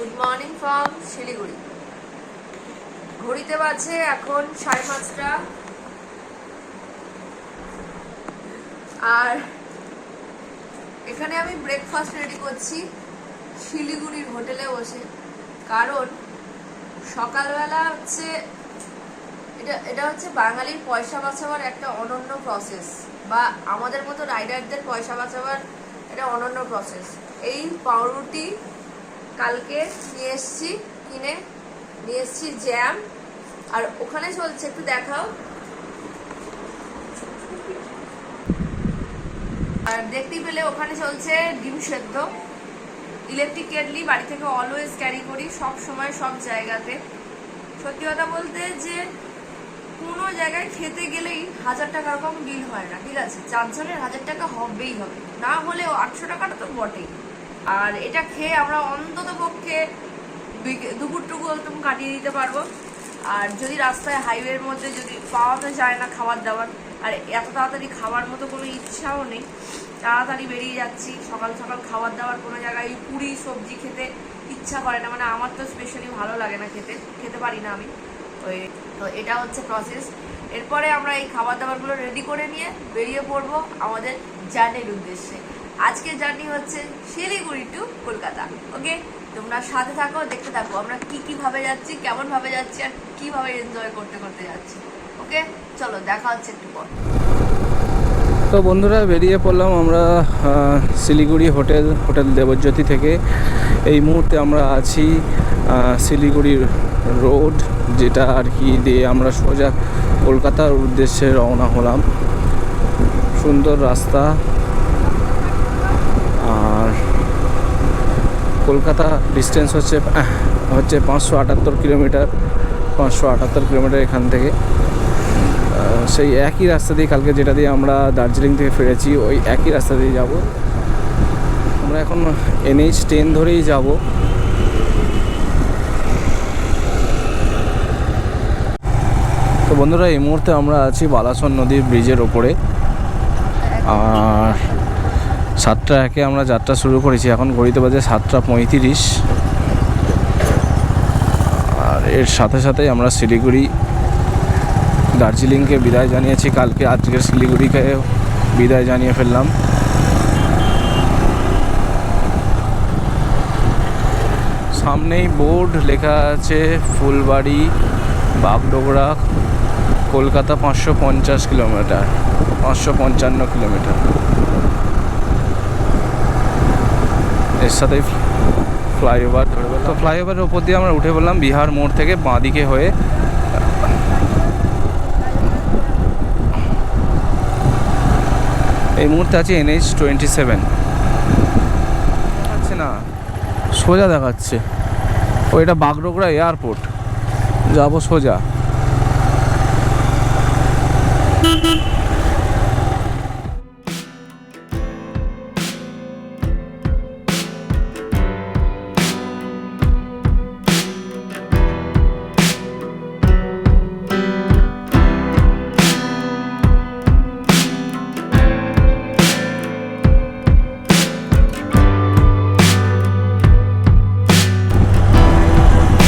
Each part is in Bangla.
Good morning from Siliguri. ঘড়িতে বাজে এখন 5:30টা। আর এখানে আমি ব্রেকফাস্ট রেডি করছি শিলিগুড়ির হোটেলে বসে, কারণ সকালবেলা হচ্ছে এটা হচ্ছে বাঙালির পয়সা বাঁচাবার একটা অনন্য প্রসেস, বা আমাদের মতো রাইডারদের পয়সা বাঁচাবার এটা অনন্য প্রসেস। এই পাউরুটি কালকে কিনে নিয়ে এসছি জ্যাম, আর ওখানে চলছে, একটু দেখাও। আর দেখতেই পেলে ওখানে চলছে ডিম সেদ্ধ। ইলেকট্রিক কেটলি বাড়ি থেকে অলওয়েজ ক্যারি করি, সব সময় সব জায়গাতে। সত্যি কথা বলতে যে কোনো জায়গায় খেতে গেলেই 1000 টাকার কম বিল হয় না, ঠিক আছে? 4 জনের 1000 টাকা হবেই হবে, না হলেও 800 টাকাটা তো বটেই। আর এটা খেয়ে আমরা অন্তত পক্ষে দুপুরটুকু একদম কাটিয়ে দিতে পারবো। আর যদি রাস্তায় হাইওয়ের মধ্যে যদি পাওয়া তো যায় না খাবার দাবার, আর এত তাড়াতাড়ি খাওয়ার মতো কোনো ইচ্ছাও নেই, তাড়াতাড়ি বেরিয়ে যাচ্ছি। সকাল সকাল খাবার দাবার কোনো জায়গায় পুরি সবজি খেতে ইচ্ছা করে না, মানে আমার তো স্পেশালি ভালো লাগে না, খেতে পারি না আমি। তো এটা হচ্ছে প্রসেস। এরপরে আমরা এই খাবার দাবারগুলো রেডি করে নিয়ে বেরিয়ে পড়বো আমাদের জার্নির উদ্দেশ্যে। আজকের জার্নি হচ্ছে শিলিগুড়ি টু কলকাতা। ওকে, তোমরা সাথে থাকো, দেখতে থাকো আমরা কি ভাবে যাচ্ছি, কেমন ভাবে যাচ্ছি, আর কিভাবে এনজয় করতে করতে যাচ্ছি। ওকে, চলো দেখা হচ্ছে একটু পর। তো বন্ধুরা, বেরিয়ে পড়লাম আমরা শিলিগুড়ি হোটেল দেবজ্যোতি থেকে। এই মুহূর্তে আমরা আছি শিলিগুড়ি রোড, যেটা আর কি দিয়ে আমরা সোজা কলকাতার উদ্দেশ্যে রওনা হলাম। সুন্দর রাস্তা। আর কলকাতা ডিস্টেন্স হচ্ছে 578 কিলোমিটার। 578 কিলোমিটার এখান থেকে। সেই একই রাস্তা দিয়ে কালকে যেটা দিয়ে আমরা দার্জিলিং থেকে ফিরেছি, ওই একই রাস্তা দিয়ে যাব। আমরা এখন NH10 ধরেই যাব। তো বন্ধুরা, এই মুহূর্তে আমরা আছি বালাসন নদীর ব্রিজের ওপরে। আর 7:01 আমরা যাত্রা শুরু করেছি, এখন ঘড়িতে বাজে 7:35। আর এর সাথে সাথেই আমরা শিলিগুড়ি দার্জিলিংকে বিদায় জানিয়েছি কালকে, আজকে শিলিগুড়িকে বিদায় জানিয়ে ফেললাম। সামনেই বোর্ড লেখা আছে ফুলবাড়ি বাগডোগরা কলকাতা 550 কিলোমিটার, 555 কিলোমিটার। এর সাথেই ফ্লাইওভার ধরে বললাম। তো ফ্লাইওভারের ওপর দিয়ে আমরা উঠে বললাম বিহার মোড় থেকে বাঁদিকে হয়ে। এই মুহূর্তে আছে NH27। আচ্ছা না, সোজা দেখাচ্ছে, ওইটা বাগডোগরা এয়ারপোর্ট, যাবো সোজা।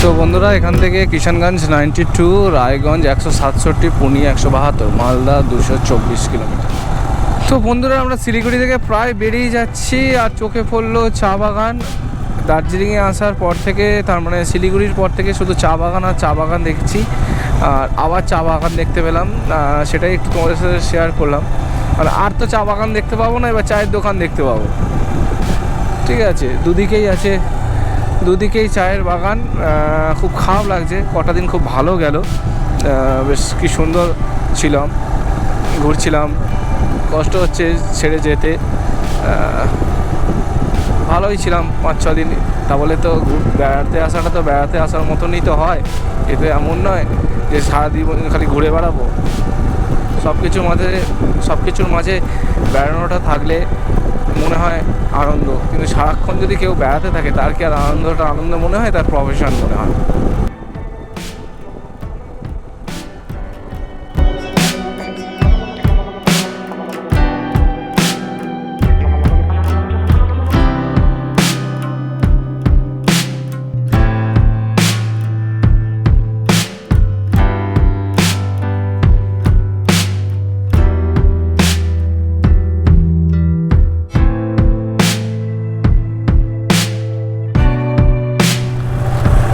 তো বন্ধুরা, এখান থেকে কিষানগঞ্জ 92, রায়গঞ্জ 167, পুনি 172, মালদা 224 কিলোমিটার। তো বন্ধুরা, আমরা শিলিগুড়ি থেকে প্রায় বেরিয়ে যাচ্ছি, আর চোখে পড়লো চা বাগান। দার্জিলিংয়ে আসার পর থেকে, তার মানে শিলিগুড়ির পর থেকে শুধু চা বাগান আর চা বাগান দেখছি, আর আবার চা বাগান দেখতে পেলাম। সেটাই একটু তোমাদের সাথে শেয়ার করলাম। আর তো চা বাগান দেখতে পাবো না, এবার চায়ের দোকান দেখতে পাবো। ঠিক আছে, দুদিকেই চায়ের বাগান। খুব খারাপ লাগছে, কটা দিন খুব ভালো গেল, বেশ কি সুন্দর ছিলাম, ঘুরছিলাম। কষ্ট হচ্ছে ছেড়ে যেতে, ভালোই ছিলাম 5-6 দিন। তা বলে তো বেড়াতে আসার মতনই তো হয়, এতে এমন নয় যে সারাদিন খালি ঘুরে বেড়াবো। সব কিছুর মাঝে বেড়ানোটা থাকলে মনে হয় আনন্দ, কিন্তু সারাক্ষণ যদি কেউ বেড়াতে থাকে তার কি আর আনন্দ মনে হয়? তার প্রফেশন মনে হয়।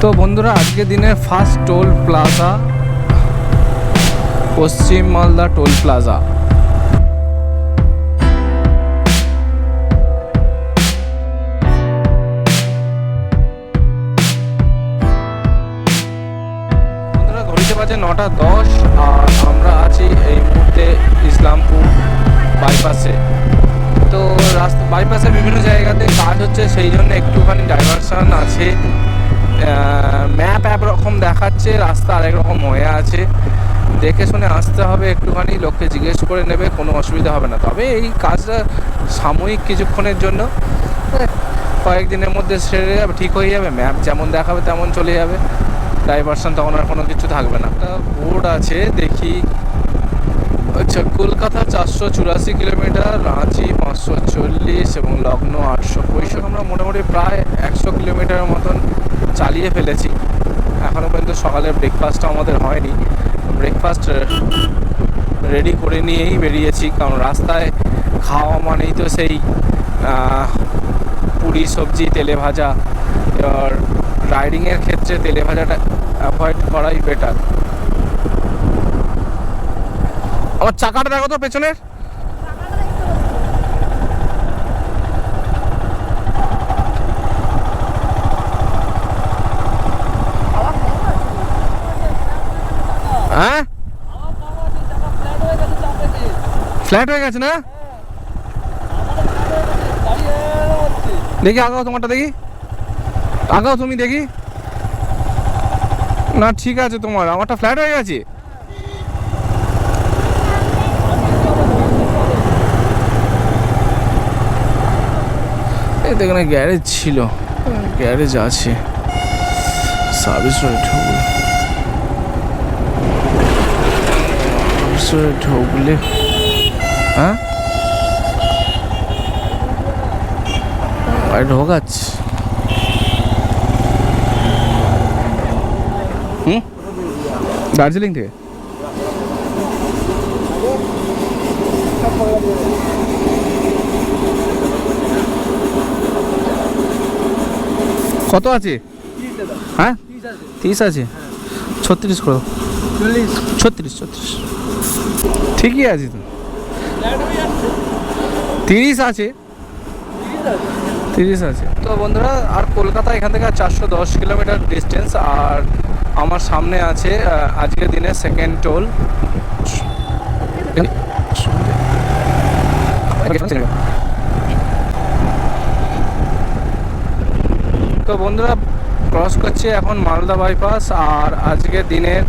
তো বন্ধুরা আজকে দিনের ফার্স্ট টোল প্লাজা পশ্চিম মালদা টোল প্লাজা। বন্ধুরা ঘড়িতে বাজে 9:10 আর আমরা আছি এই মুহূর্তে ইসলামপুর বাইপাসে। তো রাস্তা বাইপাসে বিভিন্ন জায়গাতে কাজ হচ্ছে, সেই জন্য একটুখানি ডাইভারশন আছে। ম্যাপ একরকম দেখাচ্ছে, রাস্তা আরেক রকম হয়ে আছে, দেখে শুনে আসতে হবে, একটুখানি লোককে জিজ্ঞেস করে নেবে, কোনো অসুবিধা হবে না। তবে এই কাজটা সাময়িক কিছুক্ষণের জন্য, কয়েকদিনের মধ্যে সেরে যাবে, ঠিক হয়ে যাবে। ম্যাপ যেমন দেখাবে তেমন চলে যাবে, ডাইভারশন তখন আর কোনো কিছু থাকবে না। একটা বোর্ড আছে দেখি, আচ্ছা, কলকাতা 484 কিলোমিটার, রাঁচি 540 এবং লখনৌ 865। আমরা মোটামুটি প্রায় 100 কিলোমিটারের মতন চালিয়ে ফেলেছি। এখনও পর্যন্ত সকালের ব্রেকফাস্টটা আমাদের হয়নি, ব্রেকফাস্ট রেডি করে নিয়েই বেরিয়েছি, কারণ রাস্তায় খাওয়া মানেই তো সেই পুরি সবজি তেলে ভাজা। আর রাইডিংয়ের ক্ষেত্রে তেলে ভাজাটা অ্যাভয়েড করাই বেটার। আমার চাকাটা দেখো তো পেছনের। হ্যাঁ, ফ্ল্যাট হয়ে গেছে না? দেখি আগাও, তোমারটা দেখি, আগাও তুমি দেখি। না ঠিক আছে, তোমার, আমারটা ফ্ল্যাট হয়ে গেছে। এই তো এখানে গ্যারেজ ছিল, গ্যারেজ আছে, সার্ভিস ঢুকলে হ্যাঁ ঢোকাচ্ছে। দার্জিলিং থেকে কত আছে? হ্যাঁ 30 আছে, 36 করো, 36 ঠিকই আছে তো, 30 আছে, 30 আছে। তো বন্ধুরা, আর কলকাতা এখান থেকে 410 কিলোমিটার ডিস্টেন্স, আর আমার সামনে আছে আজকের দিনে সেকেন্ড টোল। তো বন্ধুরা ক্রস করছে এখন মালদা বাইপাস, আর আজকের দিনের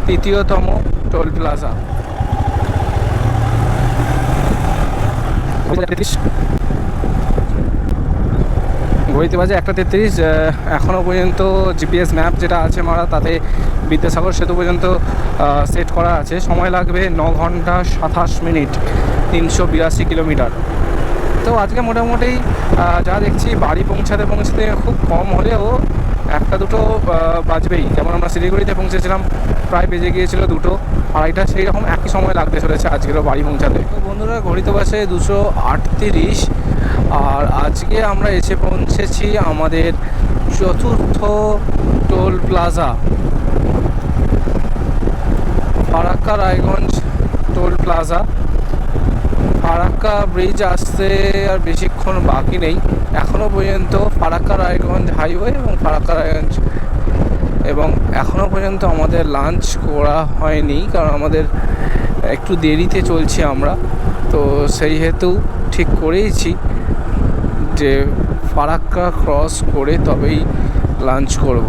তৃতীয়তম টোল প্লাজা। ঘড়িতে বাজে 1:33। এখনও পর্যন্ত জিপিএস ম্যাপ যেটা আছে মারা, তাতে বিদ্যাসাগর সেতু পর্যন্ত সেট করা আছে। সময় লাগবে 9 ঘন্টা 27 মিনিট, 382 কিলোমিটার। তো আজকে মোটামুটি যা দেখছি বাড়ি পৌঁছাতে খুব কম হলেও 1-2 বাজবেই। যেমন আমরা শিলিগুড়িতে পৌঁছেছিলাম, প্রায় বেজে গিয়েছিল 2, 2:30, সেই রকম একই সময় লাগতে চলেছে আজকেরও বাড়ি পৌঁছাতে। তো বন্ধুরা ঘড়িতে বাসে 2:38, আর আজকে আমরা এসে পৌঁছেছি আমাদের চতুর্থ toll plaza, Farakka Raiganj toll plaza. Farakka bridge আসতে আর বেশিক্ষণ বাকি নেই, এখনও পর্যন্ত ফারাক্কা রায়গঞ্জ হাইওয়ে এবং ফারাক্কা রায়গঞ্জ, এবং এখনও পর্যন্ত আমাদের লাঞ্চ করা হয়নি, কারণ আমাদের একটু দেরিতে চলছি আমরা। তো সেই হেতু ঠিক করেইছি যে ফারাক্কা ক্রস করে তবেই লাঞ্চ করব।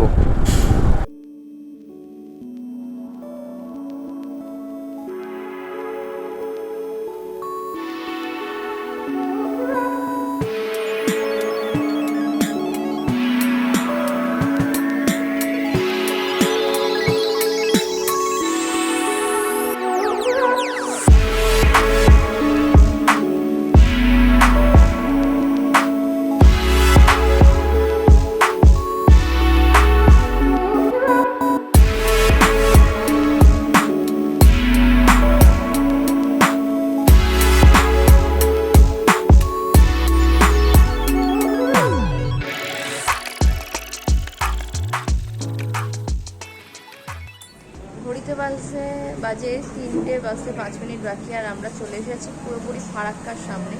বাজে 3:05 বাকি, আর আমরা চলে এসেছি পুরোপুরি ফারাক্কার সামনে।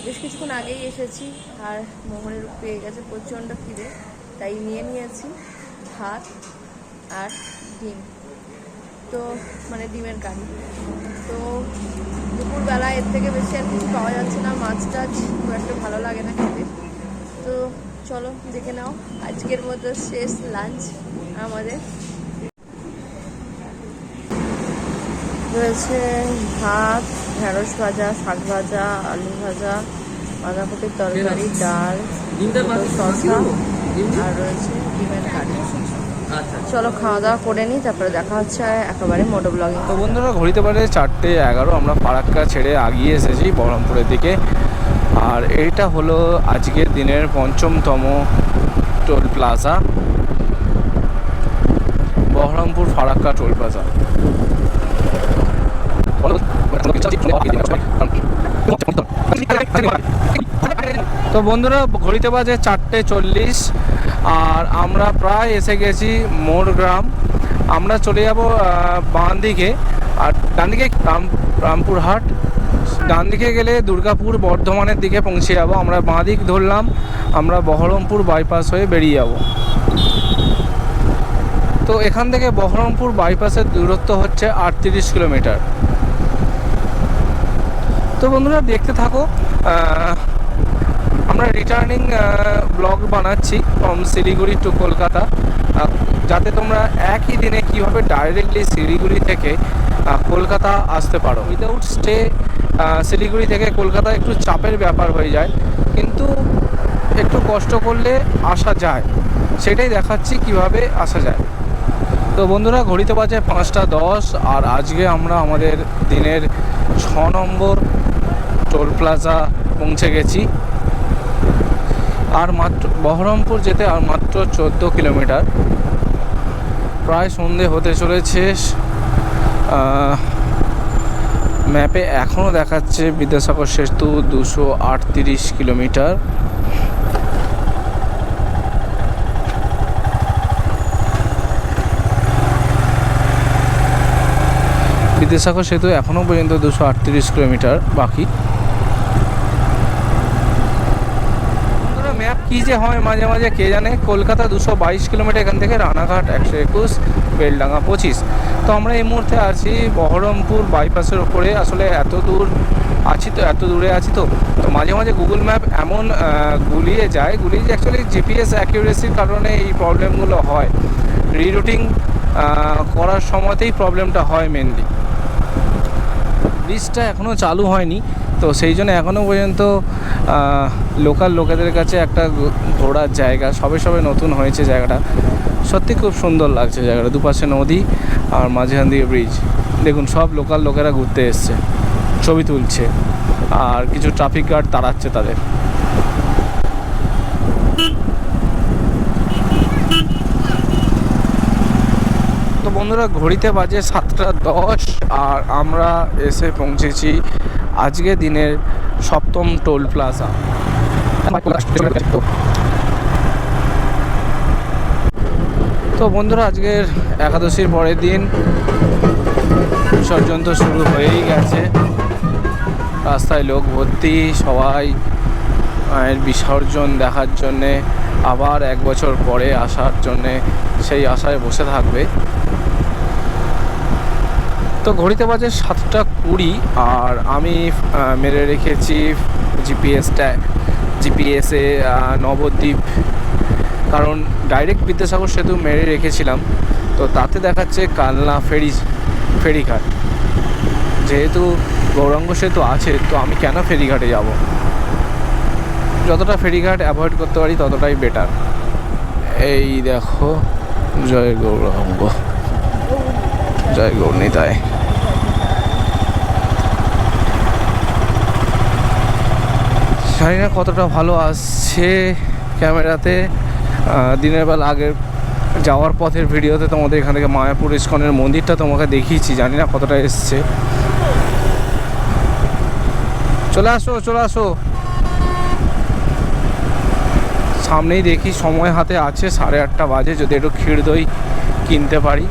বেশ কিছুক্ষণ আগেই এসেছি, আর মোহনের পেয়ে গেছে প্রচণ্ড খিদে, তাই নিয়ে নিয়েছি ভাত আর ডিম, তো মানে ডিমের কারি। তো দুপুরবেলা এর থেকে বেশি আর কিছু পাওয়া যাচ্ছে না, মাছ টাছ খুব একটা ভালো লাগে না খেতে। তো চলো দেখে নাও আজকের মতো শেষ লাঞ্চ আমাদের। রয়েছে ভাত, ঢেঁড়স ভাজা, শাক ভাজা, আলু ভাজা, বাঁধাকপির তরকারি, ডাল, শসা, আর রয়েছে ডিমের কারি। চলো খাওয়া দাওয়া করে নিই, তারপরে দেখা হচ্ছে একেবারে মোটো ব্লগিং। তো বন্ধুরা ঘড়িতে পারে 4:11, আমরা ফারাক্কা ছেড়ে আগিয়ে এসেছি বহরমপুরের দিকে। আর এইটা হলো আজকের দিনের 5ম toll plaza, Baharampur Farakka toll plaza. তো বন্ধুরা ঘড়িতে বাজে 4:40, আর আমরা প্রায় এসে গেছি মোরগ্রাম। আমরা চলে যাব বাঁ দিকে, আর ডান দিকে রামপুরহাট, ডান দিকে গেলে দুর্গাপুর বর্ধমানের দিকে পৌঁছে যাব। আমরা বাঁ দিক ধরলাম, আমরা বহরমপুর বাইপাস হয়ে বেরিয়ে যাব। তো এখান থেকে বহরমপুর বাইপাসের দূরত্ব হচ্ছে 38 কিলোমিটার। তো বন্ধুরা দেখতে থাকো, আমরা রিটার্নিং ব্লগ বানাচ্ছি ফ্রম শিলিগুড়ি টু কলকাতা, যাতে তোমরা একই দিনে কীভাবে ডাইরেক্টলি শিলিগুড়ি থেকে কলকাতা আসতে পারো উইদাউট স্টে। শিলিগুড়ি থেকে কলকাতা একটু চাপের ব্যাপার হয়ে যায়, কিন্তু একটু কষ্ট করলে আসা যায়, সেটাই দেখাচ্ছি কিভাবে আসা যায়। তো বন্ধুরা ঘড়িতে বাজে 5:10, আর আজকে আমরা আমাদের দিনের 6 নম্বর টোল প্লাজা পৌঁছে গেছি। আর মাত্র বহরমপুর যেতে আর মাত্র 14 কিলোমিটার। প্রায় সন্ধে হতে চলেছে। ম্যাপে এখনও দেখাচ্ছে বিদ্যাসাগর সেতু 238 কিলোমিটার। বিদ্যাসাগর সেতু এখনও পর্যন্ত 238 কিলোমিটার বাকি। ম্যাপ কী যে হয় মাঝে মাঝে কে জানে। কলকাতা 222 কিলোমিটার এখান থেকে, রানাঘাট 121, বেলডাঙ্গা 25। তো আমরা এই মুহূর্তে আছি বহরমপুর বাইপাসের ওপরে। আসলে এত দূরে আছি তো মাঝে মাঝে গুগল ম্যাপ এমন গুলিয়ে যায় যে অ্যাকচুয়ালি জিপিএস অ্যাকিউরেসির কারণে এই প্রবলেমগুলো হয়। রিরুটিং করার সময়তেই প্রবলেমটা হয় মেনলি। ব্রিজটা এখনও চালু হয়নি, তো সেই জন্য এখনও পর্যন্ত লোকাল লোকেদের কাছে একটা ঘোরার জায়গা। সবে নতুন হয়েছে জায়গাটা, সত্যি খুব সুন্দর লাগছে জায়গাটা। দুপাশে নদী আর মাঝখান দিয়ে ব্রিজ। দেখুন সব লোকাল লোকেরা ঘুরতে এসছে, ছবি তুলছে, আর কিছু ট্রাফিক গার্ড তাড়াচ্ছে তাদের। তো বন্ধুরা ঘড়িতে বাজে 7:10, আর আমরা এসে পৌঁছেছি আজকে দিনের 7ম টোল প্লাজা। তো বন্ধুরা আজকের একাদশীর পরের দিন, বিসর্জন তো শুরু হয়েই গেছে। রাস্তায় লোক ভর্তি, সবাই মায়ের বিসর্জন দেখার জন্যে, আবার 1 বছর পরে আসার জন্যে সেই আশায় বসে থাকবে। তো ঘড়িতে বাজে 7:20, আর আমি মেরে রেখেছি জিপিএসে নবদ্বীপ, কারণ ডাইরেক্ট বিদ্যাসাগর সেতু মেরে রেখেছিলাম। তো তাতে দেখাচ্ছে কালনা ফেরিঘাট। যেহেতু গৌরাঙ্গ সেতু আছে, তো আমি কেন ফেরিঘাটে যাব? যতটা ফেরিঘাট অ্যাভয়েড করতে পারি ততটাই বেটার। এই দেখো, জয় গৌরাঙ্গ, জয় গৌরনীতায়। জানি না কতটা ভালো আসছে ক্যামেরাতে। দিনের বেলা আগের যাওয়ার পথের ভিডিওতে তোমাদের এখান থেকে মায়াপুর ইস্কনের মন্দিরটা তোমাকে দেখিয়েছি, জানি না কতটা এসছে। চলে আসো, সামনেই দেখি, সময় হাতে আছে, 8:30 বাজে, যদি একটু ক্ষীর দই কিনতে পারি।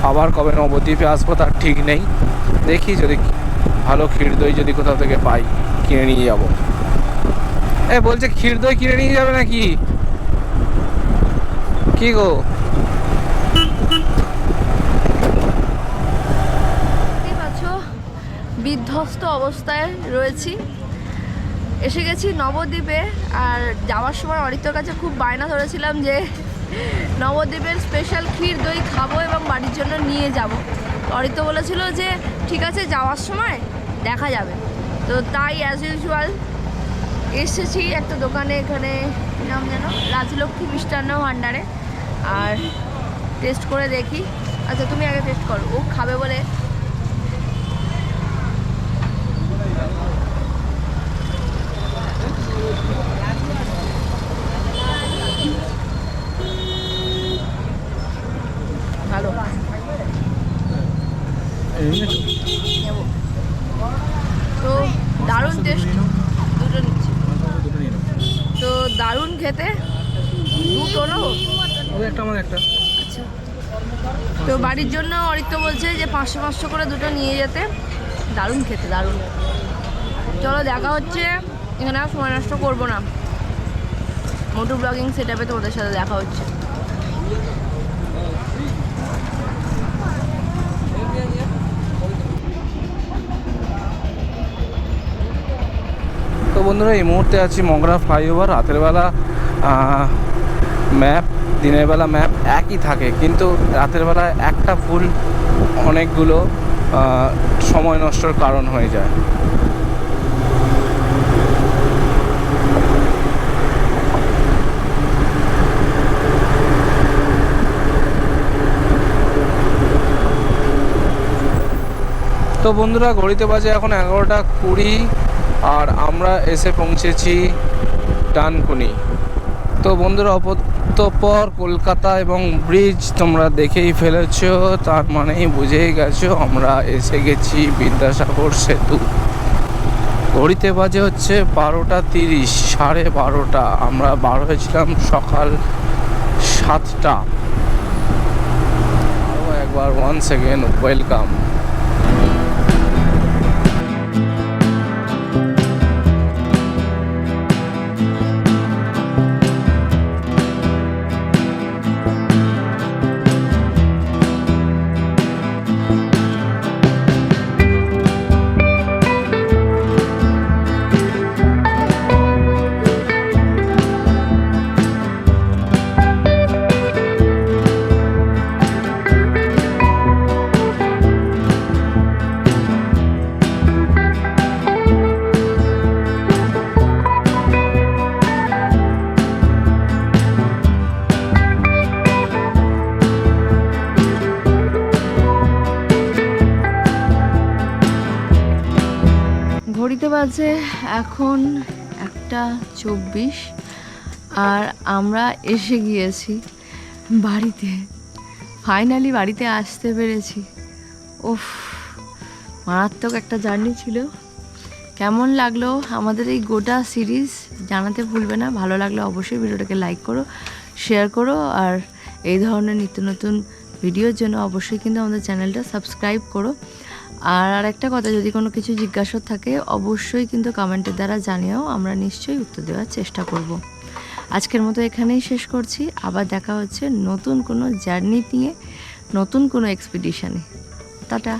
আবার কবে নবদ্বীপে আসবো তার ঠিক নেই, দেখি যদি ভালো ক্ষীর দই যদি কোথাও থেকে পাই কিনে নিয়ে যাব। বলছে ক্ষীর দই কিনে নিয়ে যাবে নাকি, কি গো? বিধ্বস্ত অবস্থায় রয়েছি, এসে গেছি নবদ্বীপে। আর যাওয়ার সময় অরিত্রর কাছে খুব বায়না ধরেছিলাম যে নবদ্বীপের স্পেশাল ক্ষীর দই খাবো এবং বাড়ির জন্য নিয়ে যাব। অরিত্র বলেছিল যে ঠিক আছে যাওয়ার সময় দেখা যাবে। তো তাই অ্যাজ ইউজুয়াল এসেছি একটা দোকানে, এখানে নাম যেন রাজলক্ষ্মী মিষ্টান্ন ভাণ্ডারে, আর টেস্ট করে দেখি। আচ্ছা তুমি আগে টেস্ট করো, ও খাবে বলে। ভালো, তো দারুণ টেস্ট, দুটো নিচ্ছি। তো দারুণ খেতে, দুটো নেবো একটা আমার একটা। আচ্ছা, তো বাড়ির জন্য অরিত্র বলছে যে 500 করে দুটো নিয়ে যেতে। দারুণ খেতে, দারুণ। চলো দেখা হচ্ছে, এখানে আর সময় নষ্ট করবো না, মোটু ব্লগিং সেট আপে তোমাদের সাথে দেখা হচ্ছে। তো বন্ধুরা এই মুহূর্তে আছি মগরা ফ্লাইওভার। রাতের বেলা ম্যাপ, দিনের বেলা ম্যাপ একই থাকে, কিন্তু রাতের বেলা একটা ফুল অনেকগুলো সময় নষ্টর কারণ হয়ে যায়। তো বন্ধুরা ঘড়িতে বাজে এখন 11:20 আর আমরা এসে পৌঁছেছি ডানকুনি। তো বন্ধুরা অপর কলকাতা এবং ব্রিজ তোমরা দেখেই ফেলেছো, তার মানেই বুঝেই গেছো আমরা এসে গেছি বিদ্যাসাগর সেতু। ঘড়িতে বাজে হচ্ছে 12:30, 12:30। আমরা বার হয়েছিলাম সকাল 7টা। আরও একবার ওয়ান্স এগেন ওয়েলকাম। ঘড়িতে বাজে এখন 1:24 আর আমরা এসে গিয়েছি বাড়িতে। ফাইনালি বাড়িতে আসতে পেরেছি। উফ, মারাত্মক একটা জার্নি ছিল। কেমন লাগলো আমাদের এই গোটা সিরিজ জানাতে ভুলবে না। ভালো লাগলে অবশ্যই ভিডিওটাকে লাইক করো, শেয়ার করো, আর এই ধরনের নিত্য নতুন ভিডিওর জন্য অবশ্যই কিন্তু আমাদের চ্যানেলটা সাবস্ক্রাইব করো। আর একটা কথা, যদি কোনো কিছু জিজ্ঞাসা থাকে অবশ্যই কিন্তু কমেন্টের দ্বারা জানিও, আমরা নিশ্চয়ই উত্তর দেওয়ার চেষ্টা করব। আজকের মতো এখানেই শেষ করছি, আবার দেখা হচ্ছে নতুন কোনো জার্নি নিয়ে, নতুন কোনো এক্সপিডিশনে। টাটা।